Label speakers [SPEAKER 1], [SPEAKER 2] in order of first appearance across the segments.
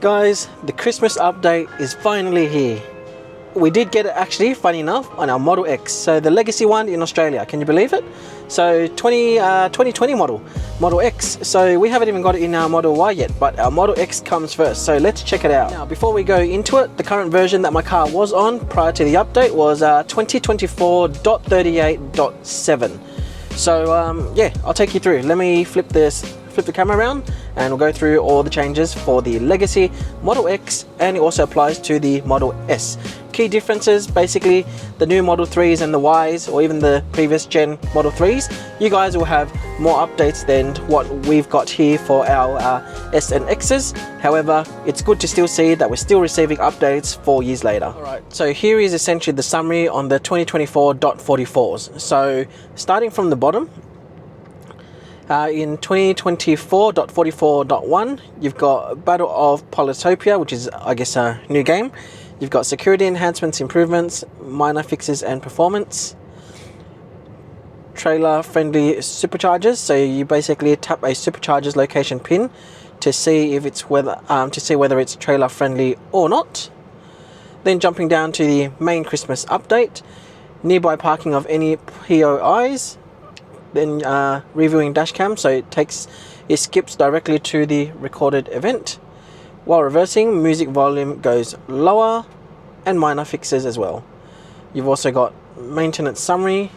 [SPEAKER 1] Guys, the Christmas update is finally here. We did get it actually, funny enough, on our Model X. So the legacy one in Australia, can you believe it? So 2020 Model X. So we haven't even got it in our Model Y yet, but our Model X comes first. So let's check it out. Now, before we go into it, the current version that my car was on prior to the update was 2024.38.7. So yeah, I'll take you through. Let me flip the camera around and we'll go through all the changes for the legacy Model X, and it also applies to the Model S. Key differences, basically the new Model 3s and the Ys, or even the previous gen Model 3s, you guys will have more updates than what we've got here for our S and X's. However, it's good to still see that we're still receiving updates 4 years later. Alright, so here is essentially the summary on the 2024.44s. So starting from the bottom, in 2024.44.1, you've got Battle of Polytopia, which is, I guess, a new game. You've got security enhancements, improvements, minor fixes and performance. Trailer friendly superchargers. So you basically tap a supercharger's location pin to see if it's whether it's trailer friendly or not. Then jumping down to the main Christmas update, nearby parking of any POIs. Then reviewing Dashcam, so it skips directly to the recorded event. While reversing, music volume goes lower, and minor fixes as well. You've also got maintenance summary,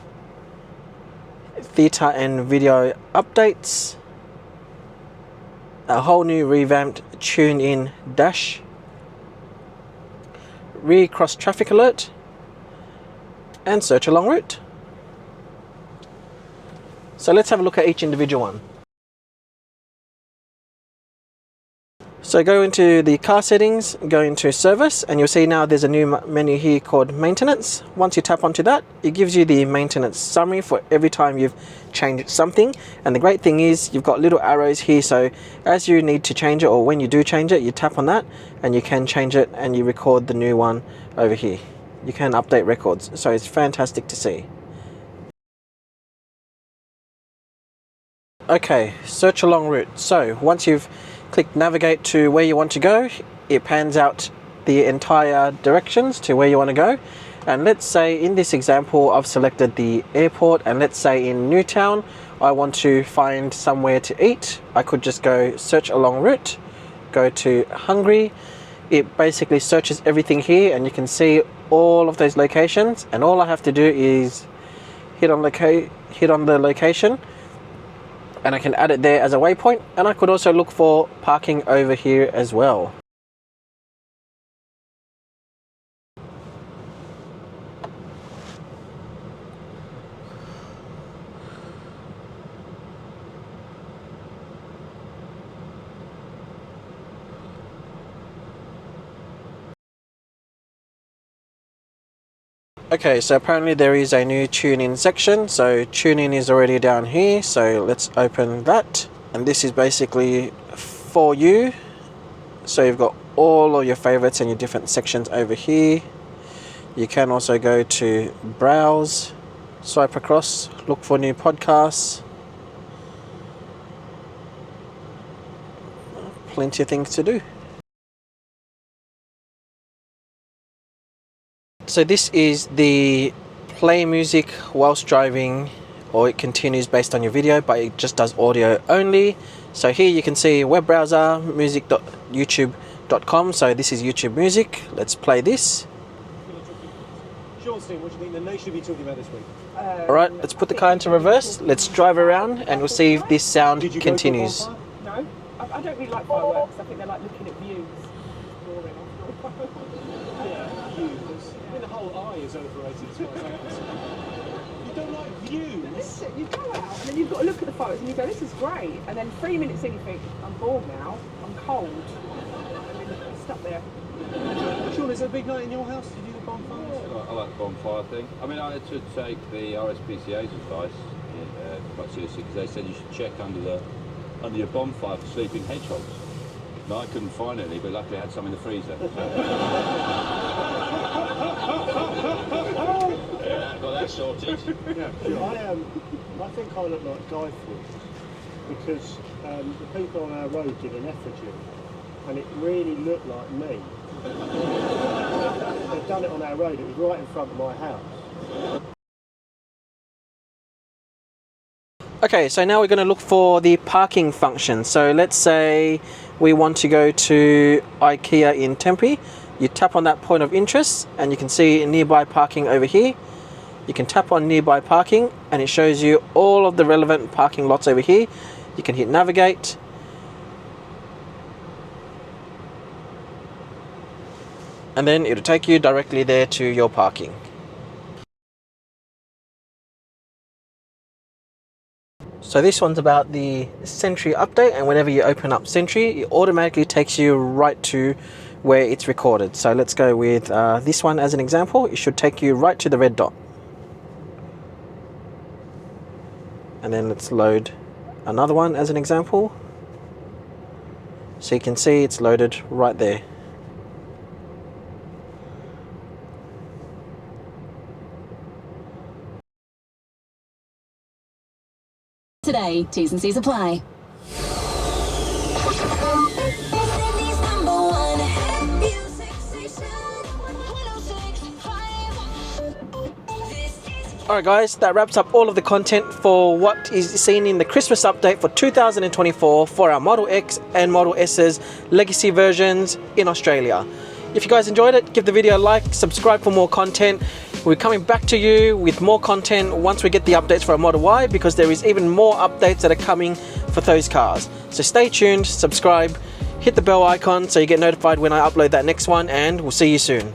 [SPEAKER 1] theatre and video updates, a whole new revamped tune-in dash, rear cross traffic alert, and search along route. So let's have a look at each individual one. So go into the car settings, go into service, and you'll see now there's a new menu here called maintenance. Once you tap onto that, it gives you the maintenance summary for every time you've changed something. And the great thing is you've got little arrows here, so as you need to change it, or when you do change it, you tap on that and you can change it and you record the new one over here. You can update records, so it's fantastic to see. Okay, search along route. So once you've clicked navigate to where you want to go, it pans out the entire directions to where you want to go. And let's say in this example I've selected the airport, and let's say in Newtown I want to find somewhere to eat. I could just go search along route, go to hungry. It basically searches everything here and you can see all of those locations, and all I have to do is hit on the location and I can add it there as a waypoint, and I could also look for parking over here as well. Okay, so apparently there is a new tune-in section. So tune-in is already down here, so let's open that. And this is basically for you. So you've got all of your favorites and your different sections over here. You can also go to browse, swipe across, look for new podcasts. Plenty of things to do. So this is the play music whilst driving, or it continues based on your video, but it just does audio only. So here you can see web browser, music.youtube.com. So this is YouTube Music. Let's play this.
[SPEAKER 2] Sean, what do you think the nation should be talking about this week?
[SPEAKER 1] Alright, let's put the car into reverse. Let's drive around and we'll see if this sound continues.
[SPEAKER 3] No, I don't really like fireworks. I think they're like looking at views.
[SPEAKER 2] The whole eye is overrated as far as I'm concerned. You don't like views?
[SPEAKER 3] Listen, you go out and then you've got to look at the photos and you go, this is great. And then 3 minutes in you think, I'm bored now, I'm cold. And then you're stuck there.
[SPEAKER 2] Sean, is there a big night in your house? Do you do the bonfires?
[SPEAKER 4] I like the bonfire thing. I mean, I had to take the RSPCA's advice quite seriously, because they said you should check under your bonfire for sleeping hedgehogs. No, I couldn't find any, but luckily I had some in the freezer. Yeah, got that sorted.
[SPEAKER 2] Yeah, I think I look like Guy Fawkes because the people on our road did an effigy and it really looked like me. They'd done it on our road. It was right in front of my house.
[SPEAKER 1] Okay, so now we're going to look for the parking function. So let's say we want to go to IKEA in Tempe. You tap on that point of interest and you can see nearby parking over here. You can tap on nearby parking and it shows you all of the relevant parking lots over here. You can hit navigate. And then it'll take you directly there to your parking. So this one's about the Sentry update, and whenever you open up Sentry, it automatically takes you right to where it's recorded. So let's go with this one as an example. It should take you right to the red dot. And then let's load another one as an example. So you can see it's loaded right there.
[SPEAKER 5] Today, T's and C's apply.
[SPEAKER 1] Alright guys, that wraps up all of the content for what is seen in the Christmas update for 2024 for our Model X and Model S's legacy versions in Australia. If you guys enjoyed it, give the video a like, subscribe for more content. We're coming back to you with more content once we get the updates for our Model Y, because there is even more updates that are coming for those cars. So stay tuned, subscribe, hit the bell icon so you get notified when I upload that next one, and we'll see you soon.